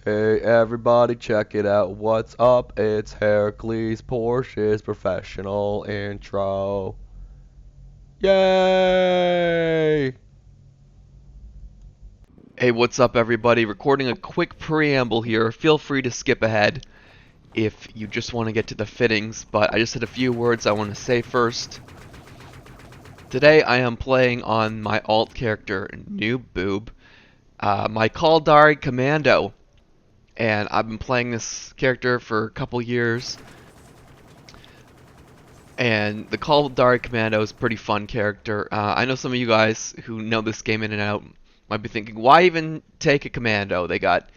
Hey everybody, check it out. What's up? It's Hercules Porsche's professional intro. Yay! Hey, what's up, everybody? Recording a quick preamble here. Feel free to skip ahead if you just want to get to the fittings, but I just had a few words I want to say first. Today I am playing on my alt character, Noob Boob, my Caldari Commando, and I've been playing this character for a couple years. And the Caldari Commando is a pretty fun character. I know some of you guys who know this game in and out might be thinking, why even take a commando? They got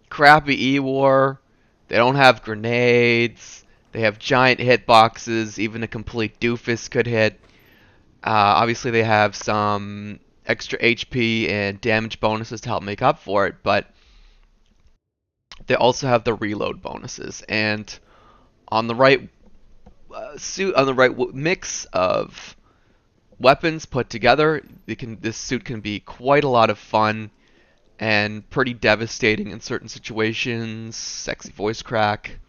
crappy E-War, they don't have grenades, they have giant hitboxes, even a complete doofus could hit. Obviously they have some extra HP and damage bonuses to help make up for it, but they also have the reload bonuses. And on the right mix of weapons put together, this suit can be quite a lot of fun and pretty devastating in certain situations. Sexy voice crack.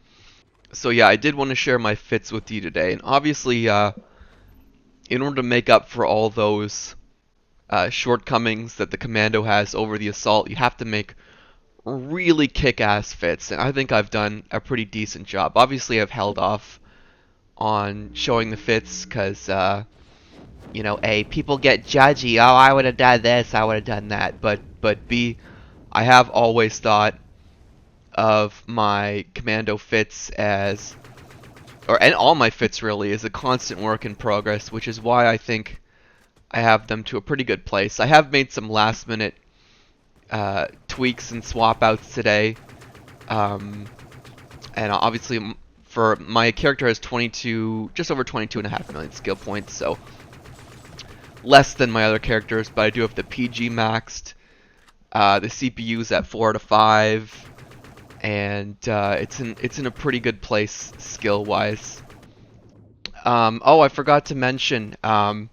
So yeah, I did want to share my fits with you today, and obviously, in order to make up for all those shortcomings that the Commando has over the Assault, you have to make really kick-ass fits, and I think I've done a pretty decent job. Obviously, I've held off on showing the fits because, A, people get judgy. Oh, I would have done this, I would have done that. But B, I have always thought of my Commando fits and all my fits really, as a constant work in progress, which is why I think I have them to a pretty good place. I have made some last minute tweaks and swap outs today. And obviously, for my character has just over 22.5 million skill points, so less than my other characters, but I do have the PG maxed. The CPU's at 4 out of 5, and it's in a pretty good place skill wise. Oh, I forgot to mention, Caldari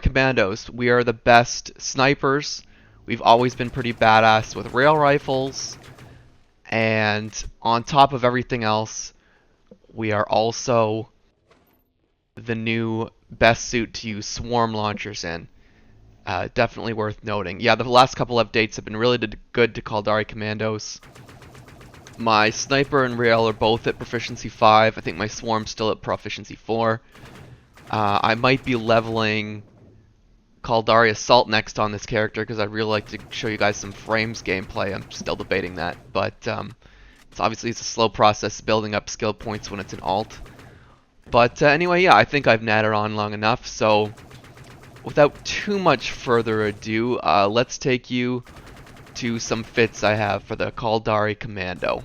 Commandos. We are the best snipers. We've always been pretty badass with rail rifles, and on top of everything else, we are also the new best suit to use swarm launchers in. Definitely worth noting. Yeah, the last couple updates have been really good to Caldari Commandos. My sniper and rail are both at proficiency 5. I think my swarm's still at proficiency 4. I might be leveling Caldari Assault next on this character because I'd really like to show you guys some frames gameplay. I'm still debating that, but it's a slow process building up skill points when it's an alt. But anyway, yeah, I think I've nattered on long enough, so without too much further ado, let's take you to some fits I have for the Caldari Commando.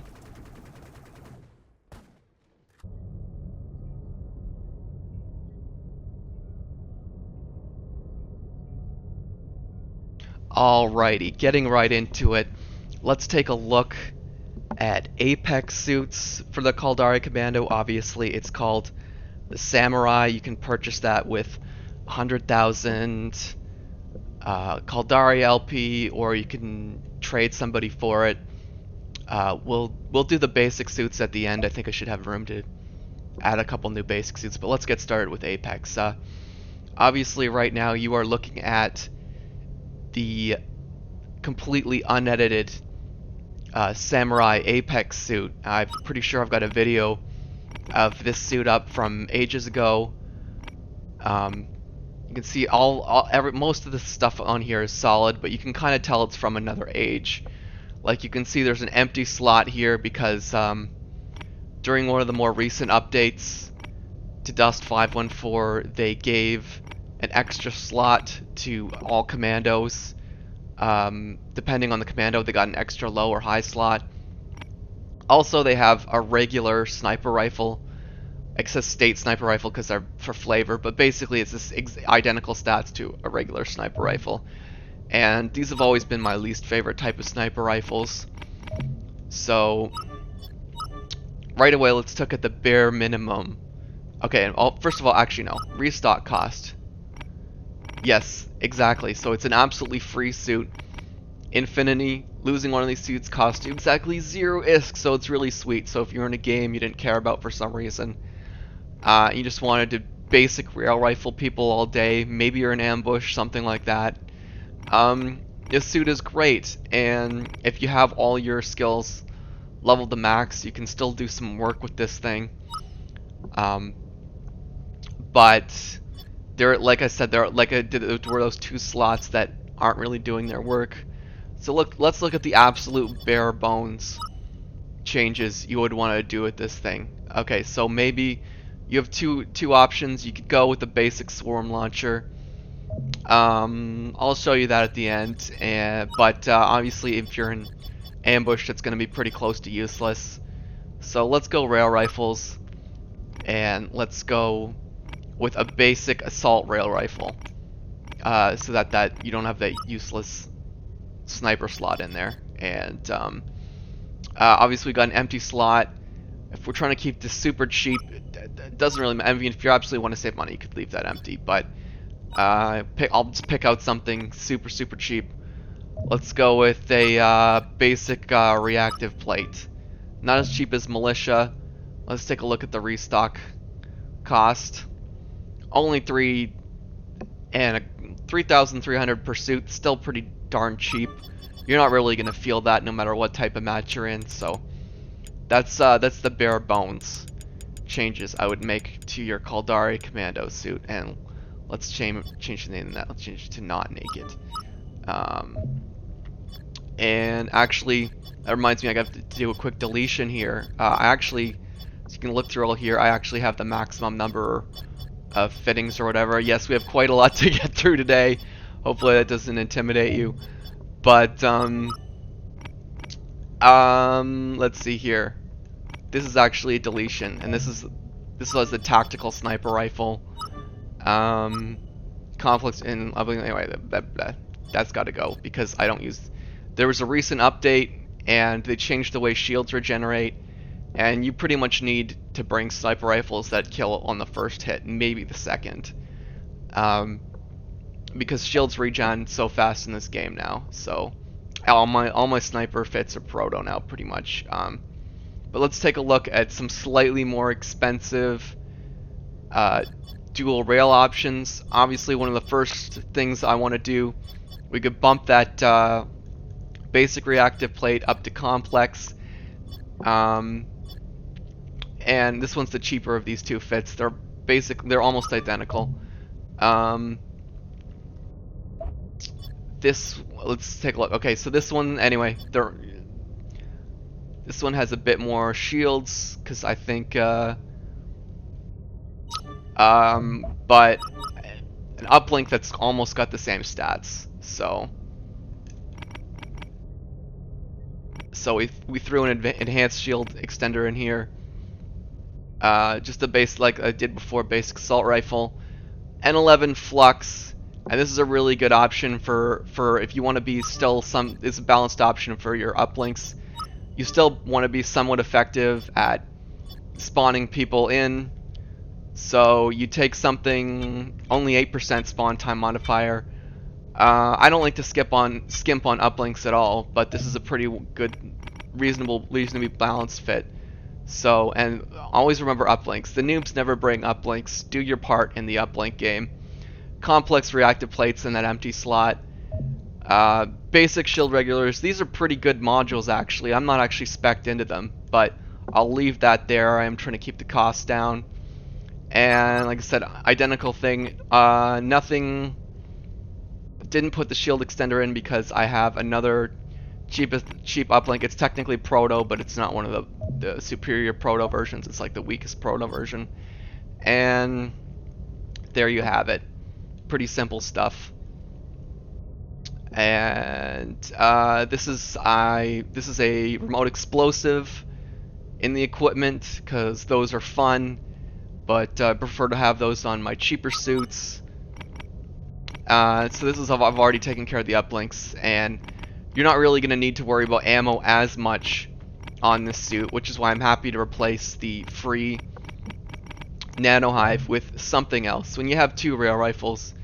Alrighty, getting right into it, let's take a look at Apex suits for the Caldari Commando. Obviously, it's called the Samurai. You can purchase that with 100,000 Caldari LP, or you can trade somebody for it. We'll do the basic suits at the end. I think I should have room to add a couple new basic suits, but let's get started with Apex. Obviously, right now you are looking at the completely unedited Samurai Apex suit. I'm pretty sure I've got a video of this suit up from ages ago. You can see most of the stuff on here is solid, but you can kind of tell it's from another age. Like you can see there's an empty slot here because during one of the more recent updates to Dust 514, they gave an extra slot to all commandos. Depending on the commando, they got an extra low or high slot. Also, they have a regular sniper rifle. It says state sniper rifle because they're for flavor, but basically it's this identical stats to a regular sniper rifle. And these have always been my least favorite type of sniper rifles. So, right away, let's look at the bare minimum. Okay, first of all, actually no. Restock cost. Yes, exactly. So it's an absolutely free suit. Infinity Losing one of these suits costs you exactly 0 ISK, so it's really sweet. So if you're in a game you didn't care about for some reason, you just wanted to basic rail rifle people all day, maybe you're in ambush, something like that, this suit is great, and if you have all your skills leveled to max, you can still do some work with this thing. But there, like I said, there were those 2 slots that aren't really doing their work. So let's look at the absolute bare bones changes you would want to do with this thing. Okay, so maybe you have two options. You could go with the basic swarm launcher. I'll show you that at the end. But obviously, if you're in ambush, that's going to be pretty close to useless. So let's go rail rifles, and let's go with a basic assault rail rifle, so that you don't have that useless sniper slot in there. And obviously, we got an empty slot. If we're trying to keep this super cheap, it doesn't really matter. I mean, if you absolutely want to save money, you could leave that empty. But I'll just pick out something super cheap. Let's go with a basic reactive plate. Not as cheap as militia. Let's take a look at the restock cost. Only 3,300 per suit. Still pretty darn cheap. You're not really gonna feel that no matter what type of match you're in. So that's the bare bones changes I would make to your Caldari Commando suit. And let's change the name of that. Let's change it to not naked. And actually, that reminds me, I got to do a quick deletion here. I actually, as you can look through all here, I actually have the maximum number of fittings or whatever. Yes, we have quite a lot to get through today. Hopefully that doesn't intimidate you. But let's see here. This is actually a deletion, and this was the tactical sniper rifle. Conflicts in anyway. That's got to go because I don't use. There was a recent update, and they changed the way shields regenerate, and you pretty much need to bring sniper rifles that kill on the first hit, maybe the second, because shields regen so fast in this game now. So all my sniper fits are Proto now, pretty much. But let's take a look at some slightly more expensive dual rail options. Obviously, one of the first things I want to do, we could bump that basic reactive plate up to complex. And this one's the cheaper of these two fits. They're almost identical. Let's take a look. Okay, so this one, anyway, this one has a bit more shields, because I think, but an uplink that's almost got the same stats, so we threw an enhanced shield extender in here, just a base like I did before, basic assault rifle, N11 flux, and this is a really good option for if you want to be it's a balanced option for your uplinks. You still want to be somewhat effective at spawning people in, so you take something only 8% spawn time modifier. I don't like to skimp on uplinks at all, but this is a pretty good, reasonably balanced fit. So, and always remember uplinks. The noobs never bring uplinks. Do your part in the uplink game. Complex reactive plates in that empty slot. Basic shield regulars. These are pretty good modules, actually. I'm not actually spec'd into them, but I'll leave that there. I am trying to keep the cost down. And like I said, identical thing. Nothing. Didn't put the shield extender in because I have another cheap uplink. It's technically Proto, but it's not one of the superior Proto versions. It's like the weakest Proto version. And there you have it. Pretty simple stuff. And this is a remote explosive in the equipment because those are fun, but I prefer to have those on my cheaper suits. So this is I've already taken care of the uplinks, and you're not really going to need to worry about ammo as much on this suit, which is why I'm happy to replace the free Nano Hive with something else. When you have 2 rail rifles,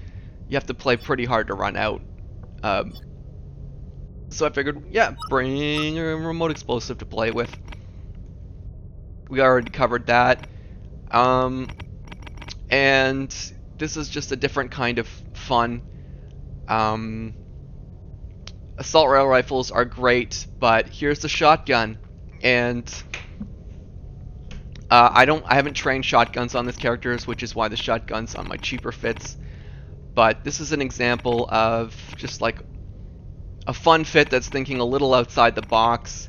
you have to play pretty hard to run out. So I figured, yeah, bring a remote explosive to play with. We already covered that. Um, and this is just a different kind of fun. Um, assault rail rifles are great, but here's the shotgun. And I haven't trained shotguns on this characters, which is why the shotgun's on my cheaper fits. But this is an example of just like a fun fit that's thinking a little outside the box.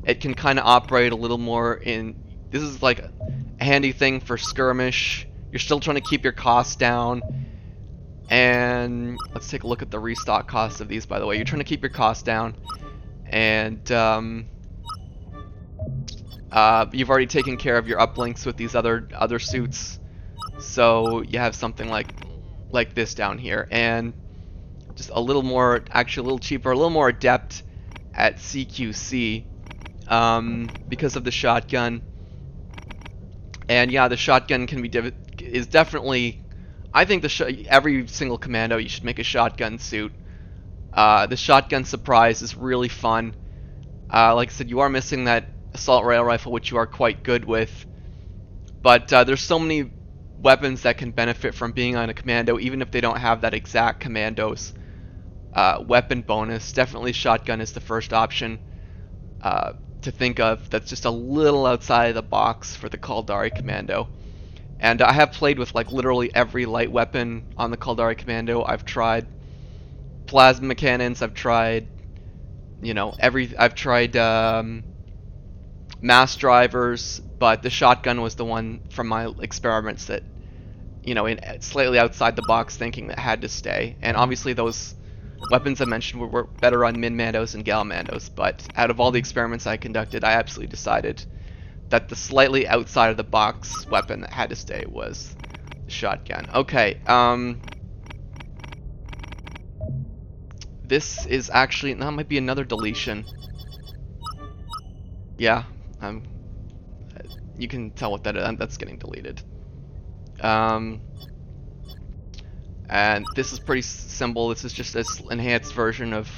It can kind of operate a little more in. This is like a handy thing for skirmish. You're still trying to keep your costs down. And let's take a look at the restock costs of these, by the way. You're trying to keep your costs down. And you've already taken care of your uplinks with these other suits. So you have something like this down here. And just a little more, actually a little cheaper, a little more adept at CQC because of the shotgun. And yeah, the shotgun can be is definitely, I think every single commando you should make a shotgun suit. The shotgun surprise is really fun. Like I said, you are missing that assault rail rifle, which you are quite good with. But there's so many weapons that can benefit from being on a commando, even if they don't have that exact commando's weapon bonus. Definitely shotgun is the first option to think of that's just a little outside of the box for the Caldari Commando. And I have played with like literally every light weapon on the Caldari Commando. I've tried plasma cannons, I've tried, I've tried mass drivers, but the shotgun was the one from my experiments that, in slightly outside the box thinking that had to stay. And obviously those weapons I mentioned were better on Min-Mandos and Gal-Mandos, but out of all the experiments I conducted, I absolutely decided that the slightly outside of the box weapon that had to stay was the shotgun. Okay, this is actually, that might be another deletion. Yeah, you can tell what that is, that's getting deleted. And this is pretty simple. This is just this enhanced version of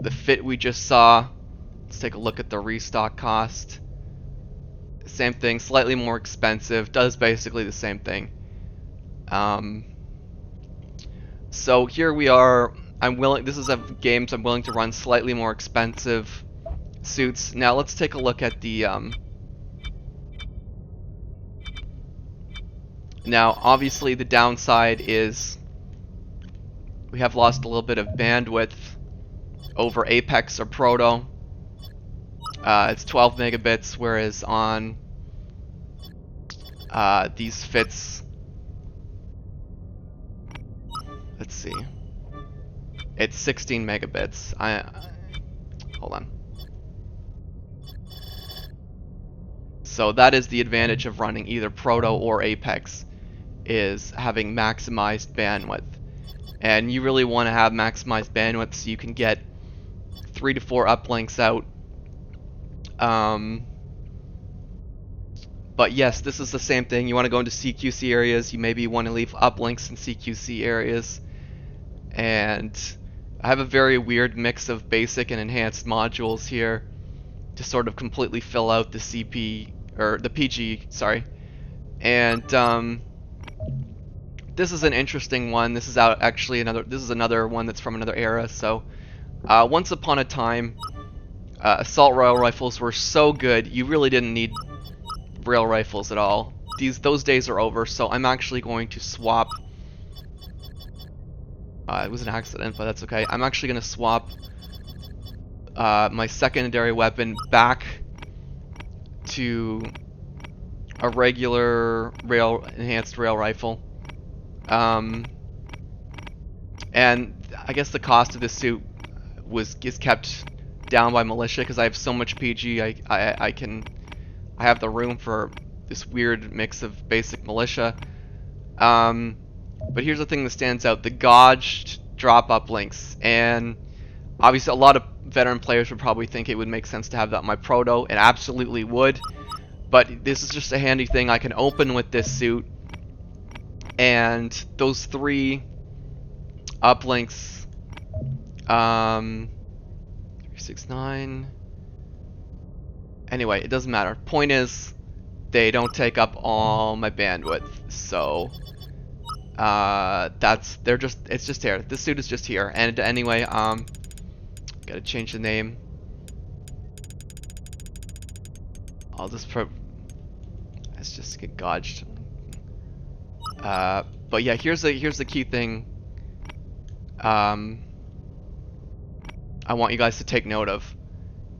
the fit we just saw. Let's take a look at the restock cost. Same thing, slightly more expensive, does basically the same thing. So here we are. This is a game, so I'm willing to run slightly more expensive suits. Now let's take a look at the now obviously the downside is we have lost a little bit of bandwidth over Apex or Proto. It's 12 megabits, whereas on these fits, let's see, it's 16 megabits. Hold on. So that is the advantage of running either Proto or Apex, is having maximized bandwidth. And you really want to have maximized bandwidth so you can get 3 to 4 uplinks out. But yes, this is the same thing. You want to go into CQC areas, you maybe want to leave uplinks in CQC areas. And I have a very weird mix of basic and enhanced modules here to sort of completely fill out the CP, or the PG, sorry. And this is an interesting one. This is this is another one that's from another era. So once upon a time, assault rail rifles were so good you really didn't need rail rifles at all. Those days are over, so I'm actually going to swap. It was an accident, but that's okay. I'm actually going to swap my secondary weapon back to a regular enhanced rail rifle. And I guess the cost of this suit is kept down by militia because I have so much PG. I have the room for this weird mix of basic militia. But here's the thing that stands out: the gauged drop uplinks. And obviously, a lot of veteran players would probably think it would make sense to have that on my Proto. It absolutely would. But this is just a handy thing I can open with this suit. And those 3 uplinks 369. Anyway, it doesn't matter. Point is, they don't take up all my bandwidth, so it's just here. This suit is just here. And anyway, gotta change the name. I'll just let's just get gouged. But yeah, here's the key thing. I want you guys to take note of.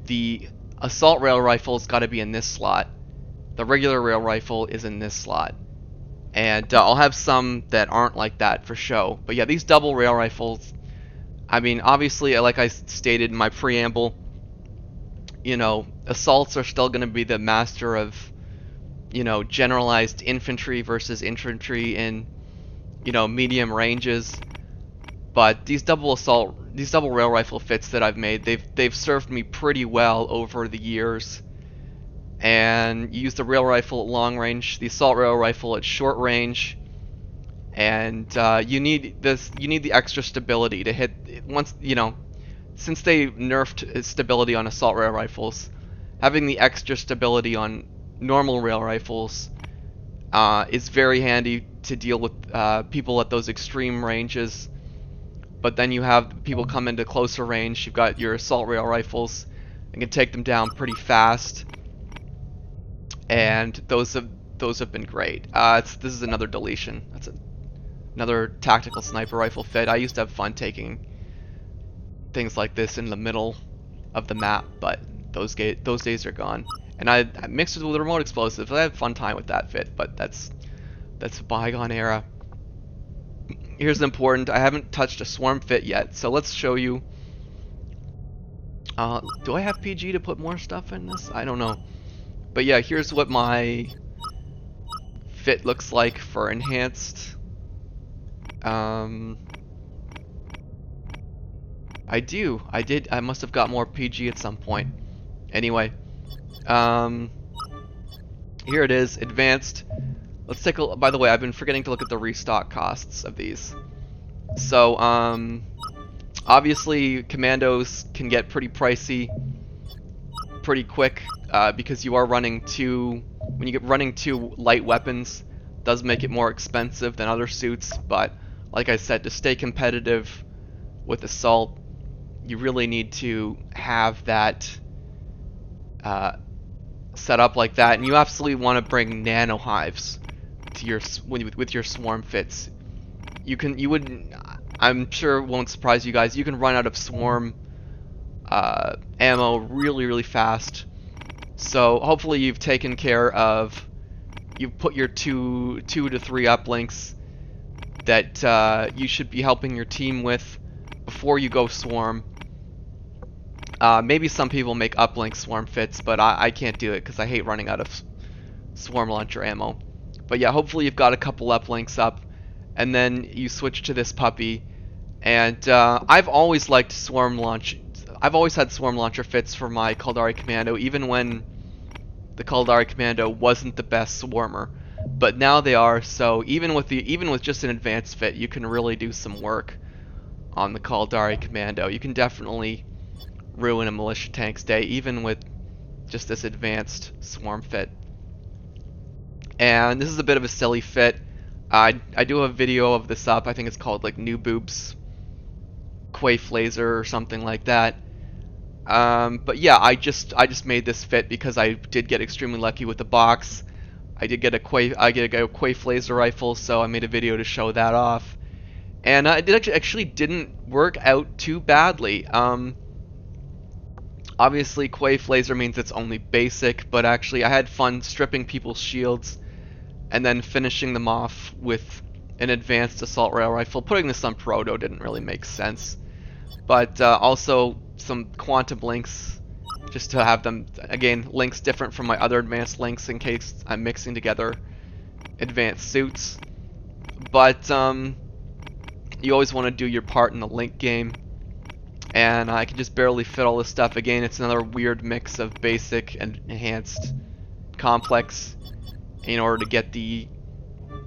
The assault rail rifle's got to be in this slot. The regular rail rifle is in this slot. And I'll have some that aren't like that for show. But yeah, these double rail rifles, I mean, obviously, like I stated in my preamble, you know, assaults are still going to be the master of, you know, generalized infantry versus infantry in, you know, medium ranges. But these double rail rifle fits that I've made, they've served me pretty well over the years. And you use the rail rifle at long range, the assault rail rifle at short range, and you need the extra stability to hit once, you know, since they nerfed stability on assault rail rifles, having the extra stability on normal rail rifles is very handy to deal with people at those extreme ranges. But then you have people come into closer range. You've got your assault rail rifles and can take them down pretty fast. And those have been great. This is another deletion. That's another tactical sniper rifle fit. I used to have fun taking things like this in the middle of the map, but those days are gone. And I mixed it with remote explosives. I had a fun time with that fit, but that's a bygone era. Here's important. I haven't touched a swarm fit yet, so let's show you. Do I have PG to put more stuff in this? I don't know. But yeah, here's what my fit looks like for enhanced. I must have got more PG at some point. Anyway, here it is, advanced. Let's take a, by the way, I've been forgetting to look at the restock costs of these. So, obviously, commandos can get pretty pricey pretty quick because you are running when you get running two light weapons, does make it more expensive than other suits. But like I said, to stay competitive with assault, you really need to have that set up like that, and you absolutely want to bring nano hives to your with your swarm fits. I'm sure it won't surprise you guys, you can run out of swarm ammo really fast. So hopefully you've taken care of, you've put your two to three uplinks that you should be helping your team with before you go swarm. Maybe some people make uplink swarm fits, but I can't do it because I hate running out of swarm launcher ammo. But yeah, hopefully you've got a couple uplinks up, and then you switch to this puppy. And I've always liked swarm launch. I've always had swarm launcher fits for my Caldari Commando, even when the Caldari Commando wasn't the best swarmer. But now they are. So even with just an advanced fit, you can really do some work on the Caldari Commando. You can definitely ruin a militia tank's day, even with just this advanced swarm fit. And this is a bit of a silly fit. I do have a video of this up. I think it's called like New Boobs Quaif Laser or something like that. But yeah, I just made this fit because I did get extremely lucky with the box. I did get a Quaif laser rifle, so I made a video to show that off. And it actually didn't work out too badly. Obviously, Quaif laser means it's only basic, but actually I had fun stripping people's shields and then finishing them off with an advanced assault rail rifle. Putting this on Proto didn't really make sense. But also some quantum links, just to have them, again, links different from my other advanced links in case I'm mixing together advanced suits. But you always want to do your part in the link game. And I can just barely fit all this stuff. Again, it's another weird mix of basic and enhanced complex in order to get the,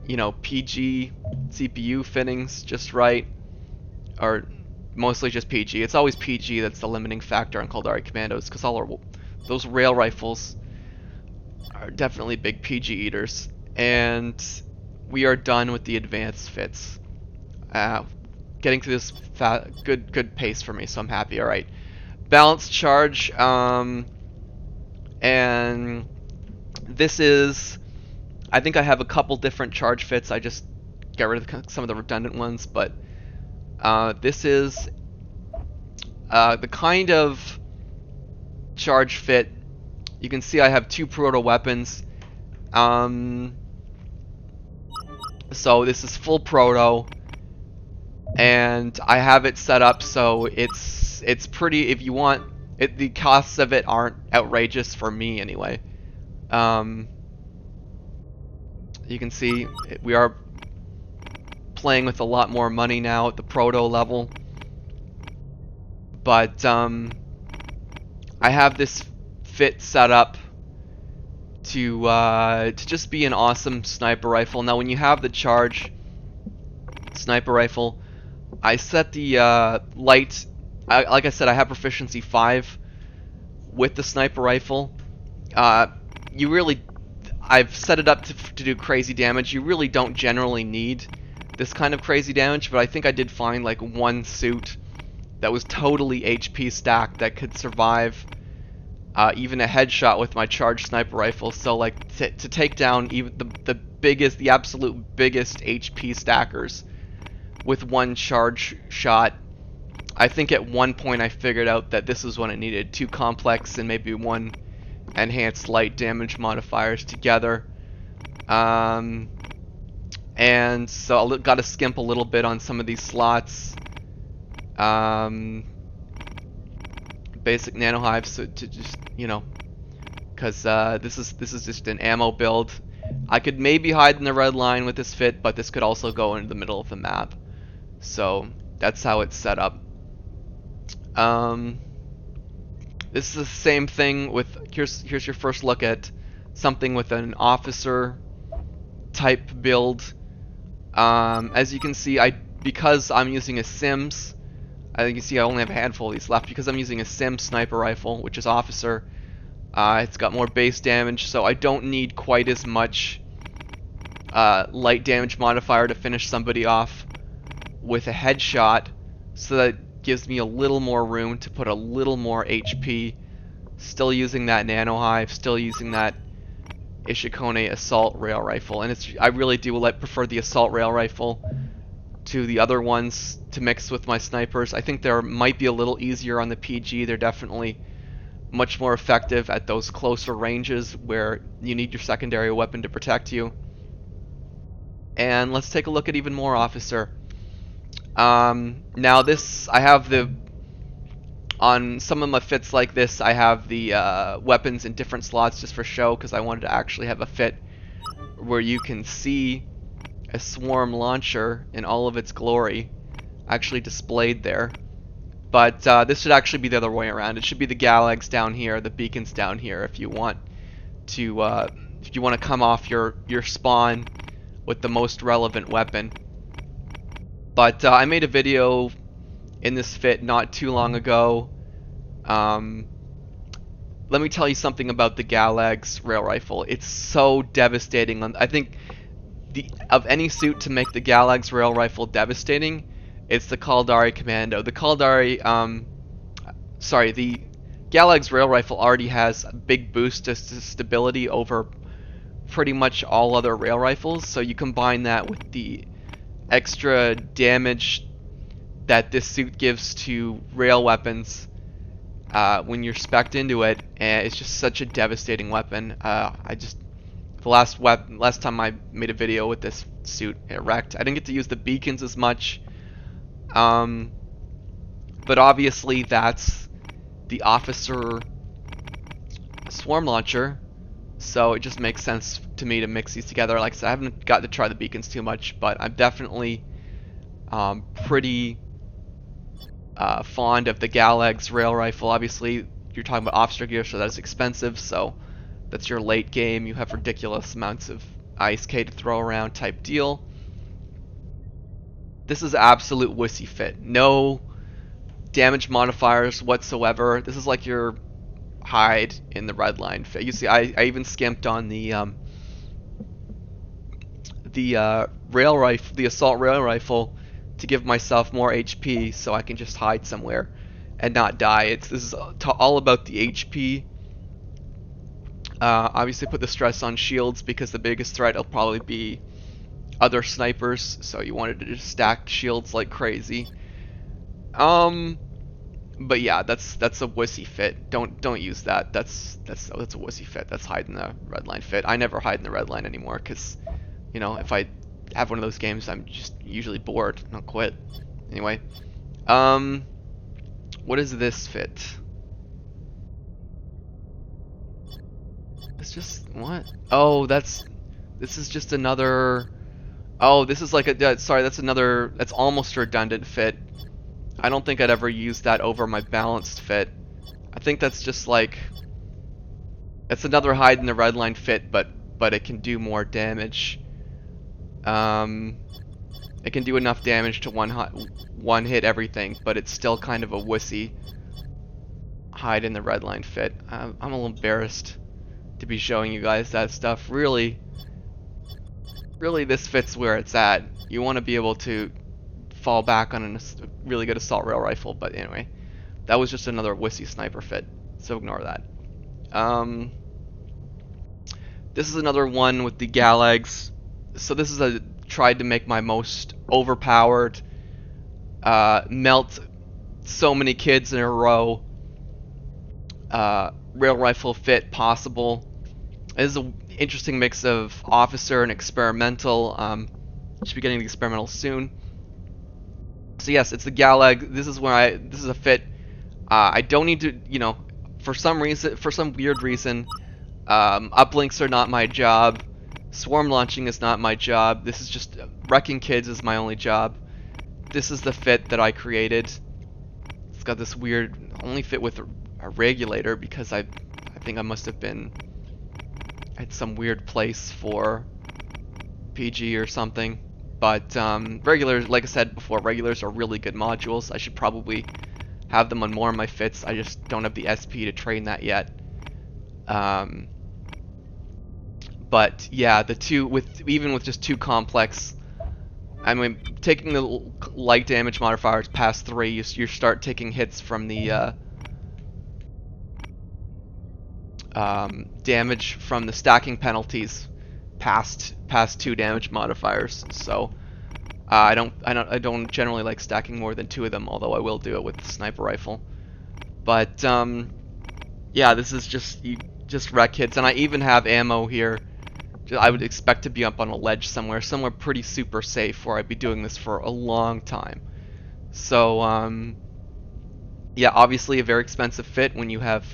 you know, PG CPU fittings just right. Or mostly just PG. It's always PG that's the limiting factor on Caldari Commandos, because those rail rifles are definitely big PG eaters. And we are done with the advanced fits. Getting through this good pace for me, so I'm happy. All right, balanced charge, and this is. I think I have a couple different charge fits. I just got rid of some of the redundant ones, but this is the kind of charge fit. You can see I have two proto weapons. So this is full proto, and I have it set up so it's pretty. If you want it, the costs of it aren't outrageous for me anyway. You can see we are playing with a lot more money now at the proto level, but I have this fit set up to just be an awesome sniper rifle. Now, when you have the charge sniper rifle, I set the light. Like I said, I have proficiency 5 with the sniper rifle. I've set it up to do crazy damage. You really don't generally need this kind of crazy damage, but I think I did find like one suit that was totally HP stacked that could survive even a headshot with my charged sniper rifle. So like to take down even the absolute biggest HP stackers with one charge shot, I think at one point I figured out that this is what I needed: 2 complex and maybe 1 enhanced light damage modifiers together. And so I got to skimp a little bit on some of these slots. Basic nano hives to just, you know, because this is just an ammo build. I could maybe hide in the red line with this fit, but this could also go into the middle of the map. So that's how it's set up. This is the same thing with, here's your first look at something with an officer type build. As you can see, because I'm using a Sims, I think you see I only have a handful of these left because I'm using a Sims sniper rifle, which is officer. It's got more base damage, so I don't need quite as much light damage modifier to finish somebody off with a headshot, so that gives me a little more room to put a little more HP. Still using that nano hive, still using that Ishikone assault rail rifle, and I really do prefer the assault rail rifle to the other ones to mix with my snipers. I think they might be a little easier on the PG. They're definitely much more effective at those closer ranges where you need your secondary weapon to protect you. And let's take a look at even more officer. Now this, I have on some of my fits like this, I have the weapons in different slots just for show, because I wanted to actually have a fit where you can see a swarm launcher in all of its glory actually displayed there. But this should actually be the other way around. It should be the Galags down here, the beacons down here, if you want to come off your spawn with the most relevant weapon. But I made a video in this fit not too long ago. Let me tell you something about the Galags rail rifle. It's so devastating. I think of any suit to make the Galags rail rifle devastating, it's the Caldari Commando. The Galags rail rifle already has a big boost to stability over pretty much all other rail rifles, so you combine that with the extra damage that this suit gives to rail weapons when you're spec'd into it, and it's just such a devastating weapon. The last time I made a video with this suit, it wrecked. I didn't get to use the beacons as much, but obviously that's the officer swarm launcher, so it just makes sense to me to mix these together. Like I said, I haven't got to try the beacons too much, but I'm definitely pretty fond of the Galags rail rifle. Obviously, you're talking about officer gear, so that's expensive, so that's your late game. You have ridiculous amounts of ISK to throw around type deal. This is absolute wussy fit. No damage modifiers whatsoever. This is like your hide in the redline fit. You see, I even skimped on the rail rifle, the assault rail rifle, to give myself more HP so I can just hide somewhere and not die. This is all about the HP. Obviously, put the stress on shields because the biggest threat will probably be other snipers. So you wanted to just stack shields like crazy. But yeah, that's a wussy fit. Don't use that. That's a wussy fit. That's hide in the redline fit. I never hide in the redline anymore because, you know, if I have one of those games, I'm just usually bored and I'll quit. Anyway, what is this fit? It's just what? Oh, this is just another. Oh, this is like a. Sorry, that's another. That's almost a redundant fit. I don't think I'd ever use that over my balanced fit. I think that's just like. It's another hide in the redline fit, but it can do more damage. It can do enough damage to one hit everything, but it's still kind of a wussy hide in the redline fit. I'm a little embarrassed to be showing you guys that stuff. Really, this fits where it's at. You want to be able to fall back on a really good assault rail rifle, but anyway, that was just another wussy sniper fit, so ignore that. This is another one with the Galags. So this is tried to make my most overpowered, melt so many kids in a row rail rifle fit possible. This is an interesting mix of officer and experimental. Should be getting the experimental soon. So yes, it's the Galag. This is a fit. I don't need to, you know, for some weird reason, uplinks are not my job. Swarm launching is not my job. This is just wrecking kids is my only job. This is the fit that I created. It's got this weird only fit with a regulator because I think I must have been at some weird place for PG or something. But regulars, like I said before, regulars are really good modules. I should probably have them on more of my fits. I just don't have the SP to train that yet. But yeah, even with just two complex, I mean, taking the light damage modifiers past 3, you start taking hits from the damage from the stacking penalties past 2 damage modifiers. So I don't generally like stacking more than 2 of them, although I will do it with the sniper rifle. But yeah, this is just wreck hits, and I even have ammo here. I would expect to be up on a ledge somewhere pretty super safe where I'd be doing this for a long time. So yeah, obviously a very expensive fit when you have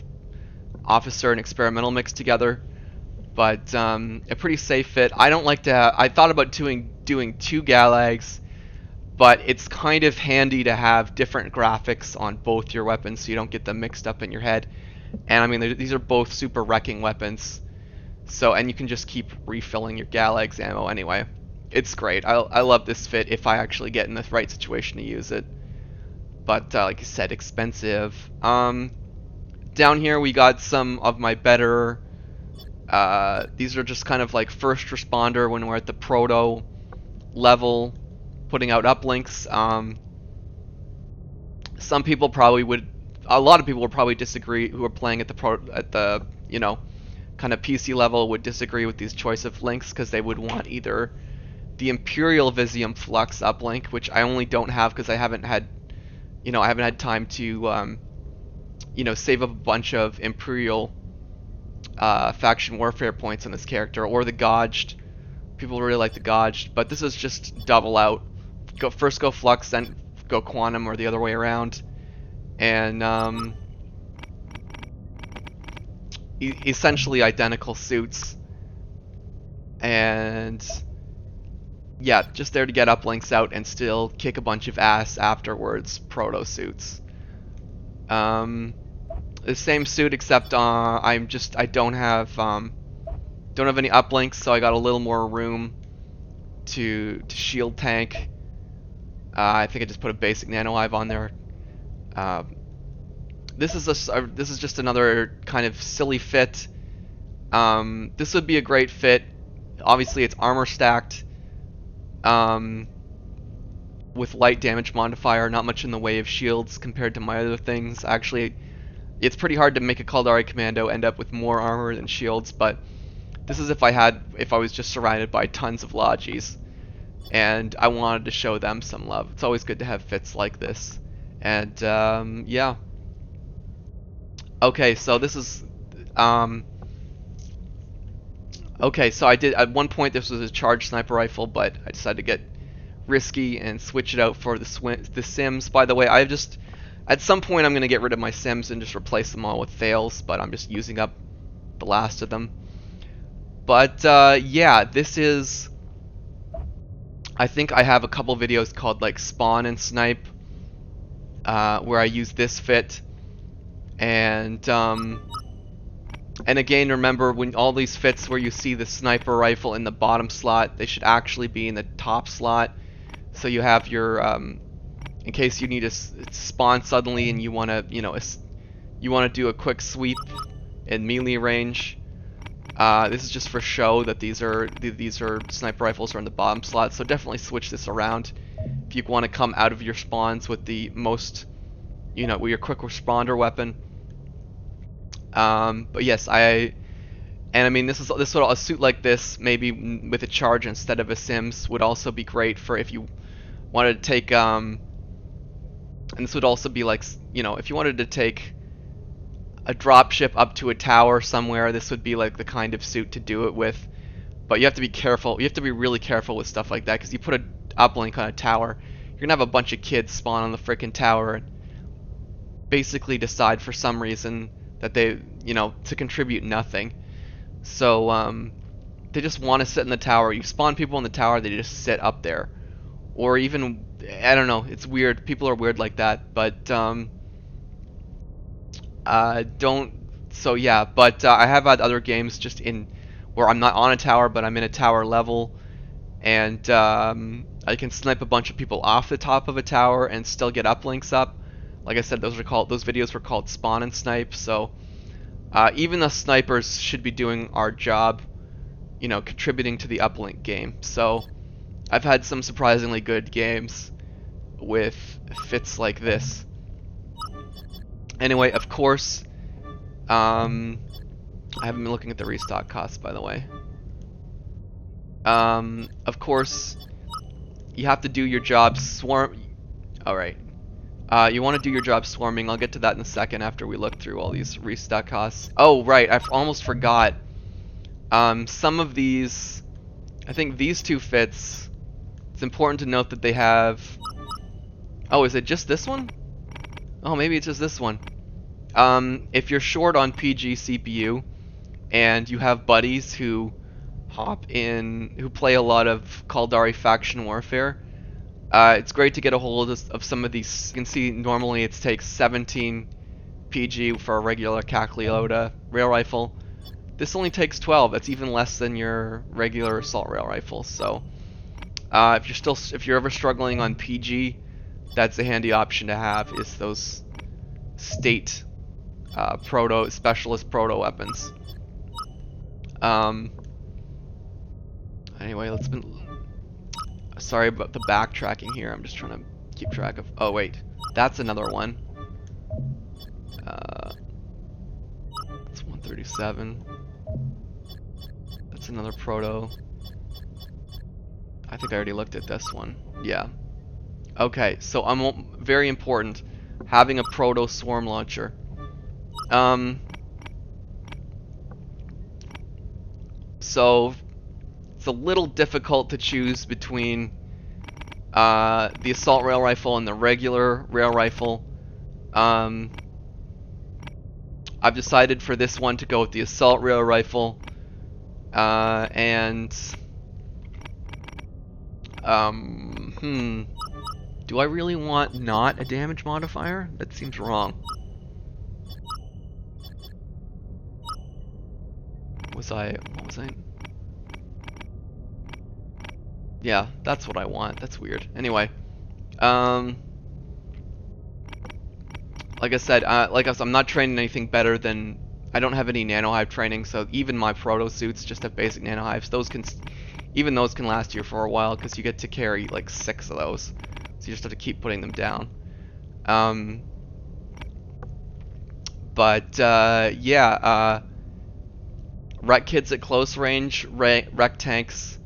officer and experimental mixed together, but a pretty safe fit. I don't like to I thought about doing 2 Galags, but it's kind of handy to have different graphics on both your weapons so you don't get them mixed up in your head. And I mean, these are both super wrecking weapons. So, and you can just keep refilling your Galag's ammo anyway. It's great. I love this fit if I actually get in the right situation to use it. But like I said, expensive. Down here we got some of my better. These are just kind of like first responder when we're at the Proto level, putting out uplinks. Some people probably would. A lot of people would probably disagree who are playing at the you know, kind of PC level would disagree with these choice of links because they would want either the Imperial Visium Flux uplink, which I only don't have because I haven't had time to you know, save up a bunch of Imperial faction warfare points on this character, or the Gauged. People really like the Gauged, but this is just double out. First go Flux, then go Quantum, or the other way around, and essentially identical suits, and yeah, just there to get uplinks out and still kick a bunch of ass afterwards. Proto suits. The same suit, except I don't have any uplinks, so I got a little more room to shield tank. I think I just put a basic nano hive on there. Uh, this is just another kind of silly fit. This would be a great fit. Obviously, it's armor stacked. Um, with light damage modifier, not much in the way of shields compared to my other things. Actually, it's pretty hard to make a Caldari Commando end up with more armor than shields, but this is if I was just surrounded by tons of Logis, and I wanted to show them some love. It's always good to have fits like this. And yeah. Okay, so this is okay, so I did at one point this was a charged sniper rifle, but I decided to get risky and switch it out for the Sims. By the way, at some point I'm gonna get rid of my Sims and just replace them all with Thales, but I'm just using up the last of them. But yeah, this is. I think I have a couple videos called like Spawn and Snipe, where I use this fit, and again, remember when all these fits where you see the sniper rifle in the bottom slot, they should actually be in the top slot. So you have your, in case you need to spawn suddenly and you want to, you want to do a quick sweep in melee range. This is just for show that these are sniper rifles are in the bottom slot. So definitely switch this around if you want to come out of your spawns with the most, with your quick responder weapon. But yes, I mean this would a suit like this maybe with a charge instead of a Sims would also be great for if you wanted to take and this would also be like if you wanted to take a dropship up to a tower somewhere, this would be like the kind of suit to do it with. But you have to be careful. You have to be really careful with stuff like that because you put a uplink on a tower, you're gonna have a bunch of kids spawn on the freaking tower and basically decide for some reason that they, to contribute nothing. So they just want to sit in the tower. You spawn people in the tower, they just sit up there. Or even, I don't know, it's weird. People are weird like that. But so yeah, but I have had other games just in where I'm not on a tower, but I'm in a tower level, and I can snipe a bunch of people off the top of a tower and still get uplinks up. Like I said, those videos were called Spawn and Snipe. So even the snipers should be doing our job, contributing to the uplink game. So I've had some surprisingly good games with fits like this. Anyway, of course, I haven't been looking at the restock costs, by the way. Of course, you have to do your job Alright. You want to do your job swarming. I'll get to that in a second after we look through all these restock costs. Oh, right. I almost forgot. Some of these, I think these two fits, it's important to note that they have. Oh, is it just this one? Oh, maybe it's just this one. If you're short on PG CPU and you have buddies who who play a lot of Caldari Faction Warfare, it's great to get a hold of some of these. You can see normally it takes 17 PG for a regular Cacleota rail rifle. This only takes 12. That's even less than your regular assault rail rifle. So if you're ever struggling on PG, that's a handy option to have. Is those state proto specialist proto weapons. Anyway, sorry about the backtracking here. I'm just trying to keep track of. Oh wait, that's another one. That's 137. That's another proto. I think I already looked at this one. Yeah. Okay, so very important, having a proto swarm launcher. So it's a little difficult to choose between the assault rail rifle and the regular rail rifle. I've decided for this one to go with the assault rail rifle, and do I really want not a damage modifier? That seems wrong. What was I? Yeah, that's what I want. That's weird. Anyway, like I said, I'm not training anything better than. I don't have any nanohive training, so even my proto suits just have basic nanohives. Even those can last you for a while because you get to carry like 6 of those, so you just have to keep putting them down. Um, yeah, rec kits at close range, rec tanks,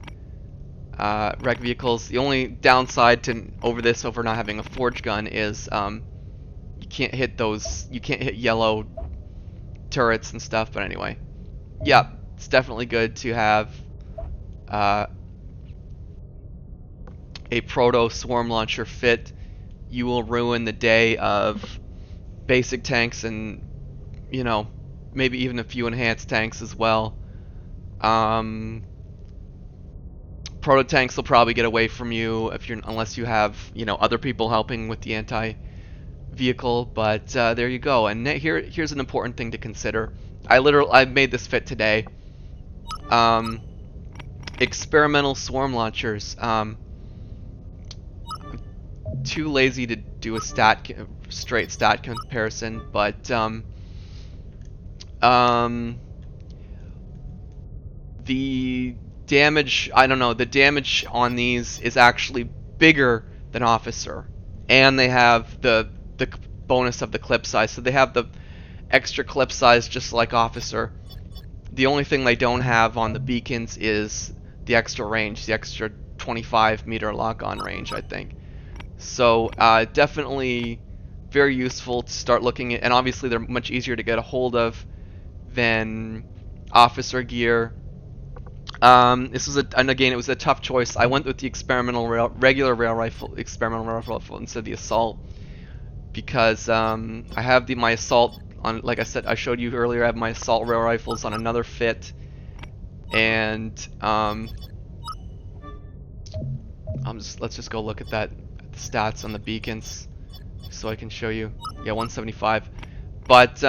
rec vehicles. The only downside to over not having a forge gun is you can't hit those. You can't hit yellow turrets and stuff. But anyway, yeah, it's definitely good to have uh, a proto swarm launcher fit. You will ruin the day of basic tanks and maybe even a few enhanced tanks as well. Proto tanks will probably get away from you unless you have other people helping with the anti-vehicle. But there you go. And here's an important thing to consider. I made this fit today. Experimental swarm launchers. Too lazy to do a straight stat comparison, but the damage, I don't know, the damage on these is actually bigger than Officer, and they have the bonus of the clip size, so they have the extra clip size just like Officer. The only thing they don't have on the beacons is the extra range, the extra 25-meter lock-on range, I think. So definitely very useful to start looking at, and obviously they're much easier to get a hold of than Officer gear. And again, it was a tough choice. I went with the regular rail rifle, experimental rail rifle instead of the assault because I have my assault on. Like I said, I showed you earlier. I have my assault rail rifles on another fit, and let's just go look at the stats on the beacons so I can show you. Yeah, 175. But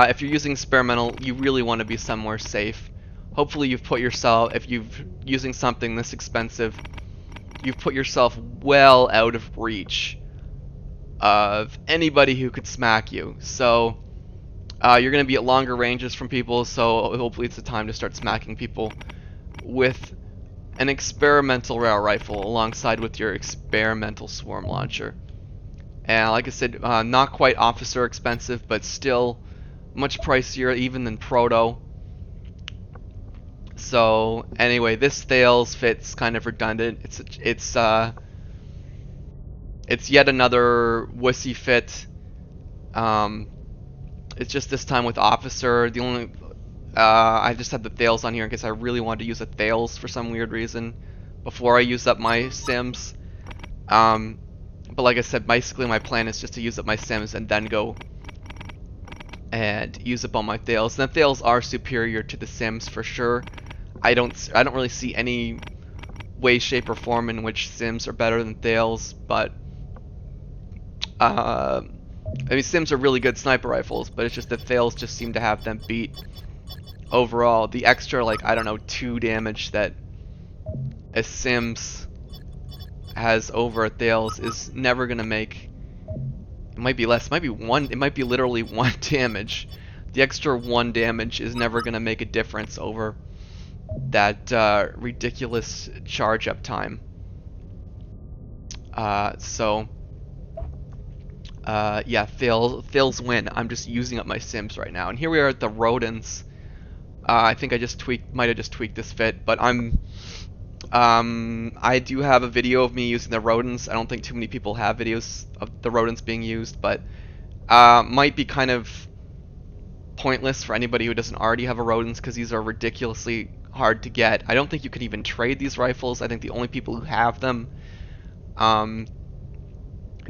if you're using experimental, you really want to be somewhere safe. Hopefully you've put yourself, if you're using something this expensive, you've put yourself well out of reach of anybody who could smack you. So you're going to be at longer ranges from people, so hopefully it's the time to start smacking people with an experimental rail rifle alongside with your experimental swarm launcher. And like I said, not quite Officer expensive, but still much pricier even than Proto. So anyway, this Thales fit's kind of redundant. It's yet another wussy fit. It's just this time with Officer. The only I just had the Thales on here in case I really wanted to use a Thales for some weird reason before I use up my Sims. But like I said, basically my plan is just to use up my Sims and then go and use up all my Thales. And the Thales are superior to the Sims for sure. I don't really see any way, shape, or form in which Sims are better than Thales, but I mean, Sims are really good sniper rifles, but it's just that Thales just seem to have them beat overall. The extra, like, I don't know, 2 damage that a Sims has over a Thales is never gonna make. It might be less. It might be 1. It might be literally 1 damage. The extra 1 damage is never gonna make a difference over that ridiculous charge up time. Yeah, Thales win. I'm just using up my Sims right now, and here we are at the rodents. I think I might have just tweaked this fit, but I do have a video of me using the rodents. I don't think too many people have videos of the rodents being used, but might be kind of pointless for anybody who doesn't already have a rodents because these are ridiculously hard to get. I don't think you could even trade these rifles. I think the only people who have them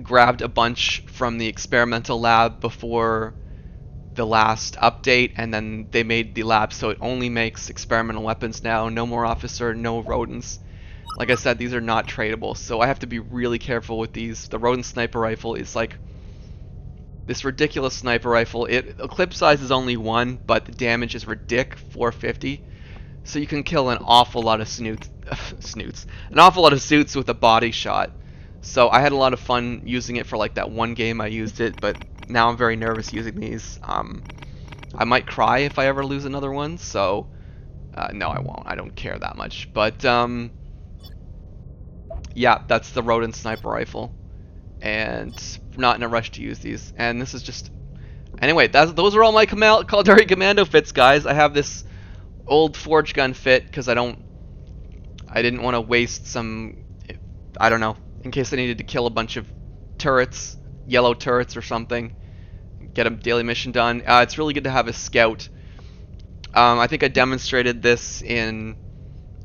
grabbed a bunch from the experimental lab before the last update, and then they made the lab so it only makes experimental weapons now. No more Officer, no rodents. Like I said, these are not tradable, so I have to be really careful with these. The rodent sniper rifle is like this ridiculous sniper rifle. The clip size is only 1, but the damage is ridic 450. So you can kill an awful lot of an awful lot of suits with a body shot. So I had a lot of fun using it for like that one game I used it, but now I'm very nervous using these. I might cry if I ever lose another one, so no, I won't. I don't care that much. But yeah, that's the rodent sniper rifle, and not in a rush to use these. And this is just anyway. Those are all my Caldari Commando fits, guys. I have this old forge gun fit because I didn't want to waste some. I don't know, in case I needed to kill a bunch of turrets, yellow turrets or something, get a daily mission done. It's really good to have a scout. I think I demonstrated this in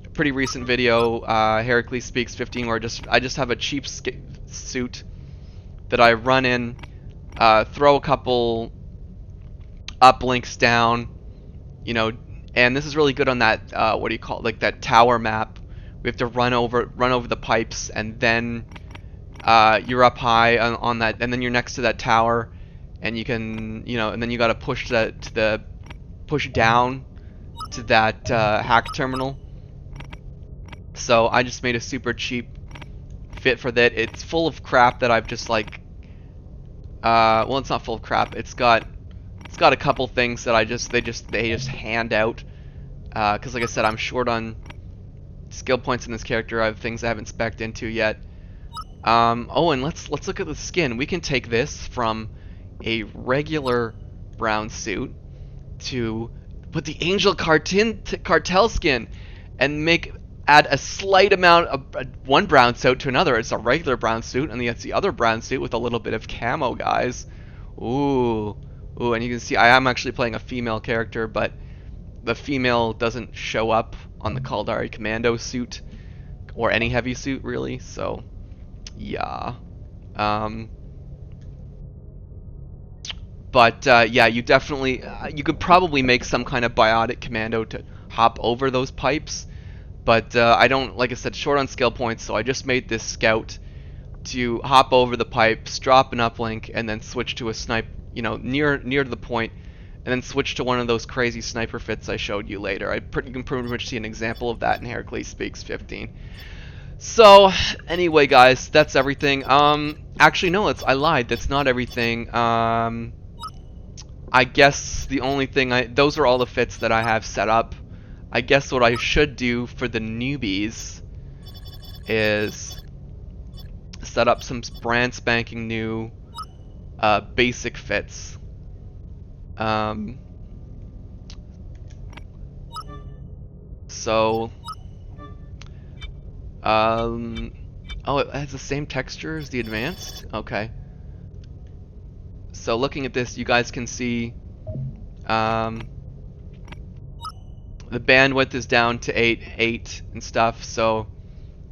a pretty recent video, Heracles Speaks 15, where I just have a cheap suit that I run in, throw a couple uplinks down, you know, and this is really good on that what do you call it, like that tower map. We have to run over the pipes, and then you're up high on that, and then you're next to that tower, and you can, and then you gotta push push down to that hack terminal. So I just made a super cheap fit for that. It's full of crap that I've just like, well, it's not full of crap. It's got a couple things that they just hand out, because like I said, I'm short on skill points in this character. I have things I haven't spec'd into yet. Oh, and let's look at the skin. We can take this from a regular brown suit to put the Angel Cartel skin and add a slight amount of one brown suit to another. It's a regular brown suit, and it's the other brown suit with a little bit of camo, guys. Ooh, and you can see I am actually playing a female character, but the female doesn't show up on the Caldari Commando suit or any heavy suit really. So yeah. But yeah, you definitely you could probably make some kind of biotic commando to hop over those pipes, but I don't, like I said, short on skill points, so I just made this scout to hop over the pipes, drop an uplink, and then switch to a snipe, near to the point, and then switch to one of those crazy sniper fits I showed you later. You can pretty much see an example of that in Heracles Speaks 15. So anyway, guys, that's everything. Actually, no, I lied. That's not everything. I guess the only thing those are all the fits that I have set up. I guess what I should do for the newbies is set up some brand spanking new basic fits. So oh, it has the same texture as the advanced? Okay. So looking at this, you guys can see the bandwidth is down to 8 and stuff, so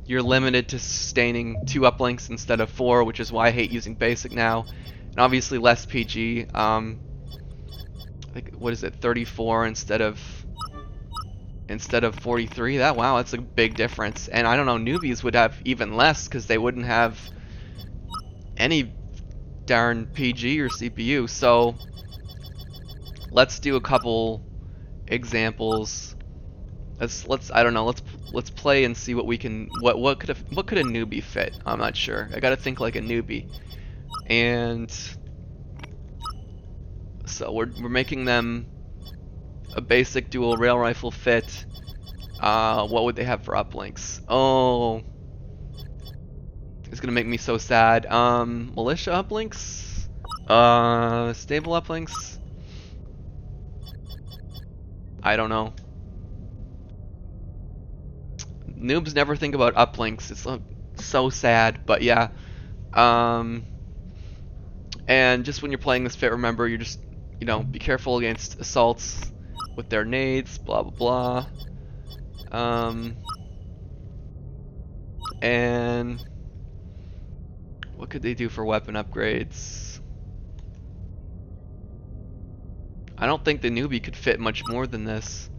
you're limited to sustaining 2 uplinks instead of 4, which is why I hate using basic now. And obviously less PG, like, what is it, 34 instead of 43. Wow, that's a big difference. And I don't know, newbies would have even less because they wouldn't have any darn PG or CPU. So let's do a couple examples. I don't know, let's play and see what we can, what could a newbie fit? I'm not sure. I gotta think like a newbie. And so we're making them a basic dual rail rifle fit. What would they have for uplinks? Oh, it's gonna make me so sad. Militia uplinks? Stable uplinks? I don't know. Noobs never think about uplinks. It's so sad, but yeah. And just when you're playing this fit, remember, you're just, be careful against assaults with their nades, blah blah blah. And what could they do for weapon upgrades? I don't think the newbie could fit much more than this.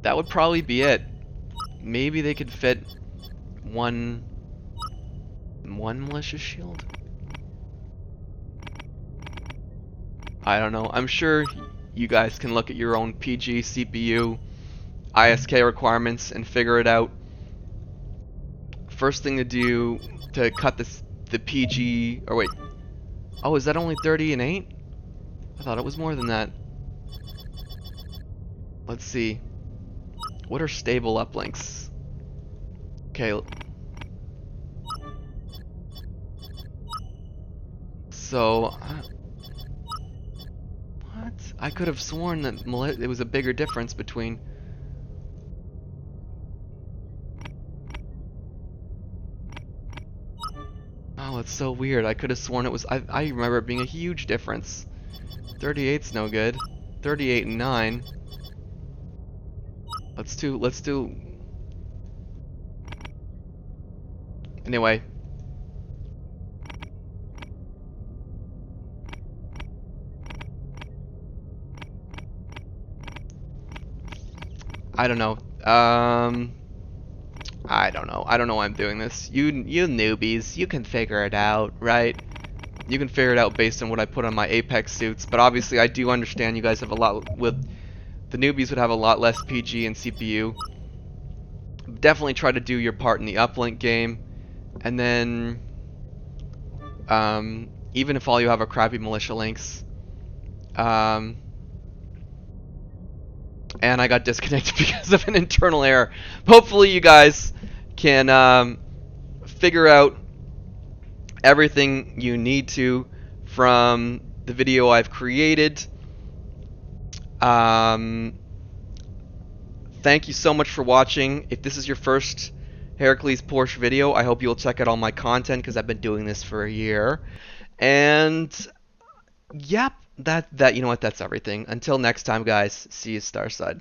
That would probably be it. Maybe they could fit one militia shield? I don't know. I'm sure you guys can look at your own PG CPU ISK requirements and figure it out. First thing to do to cut the PG, or wait, oh, is that only 30 and 8? I thought it was more than that. Let's see. What are stable uplinks? Okay. So, what? I could have sworn that it was a bigger difference between. Oh, it's so weird. I could have sworn it was. I remember it being a huge difference. 38's no good. 38 and 9. Let's do. Anyway. I don't know. I don't know. I don't know why I'm doing this. You newbies, you can figure it out, right? You can figure it out based on what I put on my Apex suits, but obviously I do understand you guys have a lot with the newbies would have a lot less PG and CPU. Definitely try to do your part in the uplink game, and then even if all you have are crappy militia links, and I got disconnected because of an internal error. Hopefully you guys can figure out everything you need to from the video I've created. Thank you so much for watching. If this is your first Heracles Porsche video, I hope you'll check out all my content because I've been doing this for a year. And yep, that you know what, that's everything. Until next time, guys. See you Starside.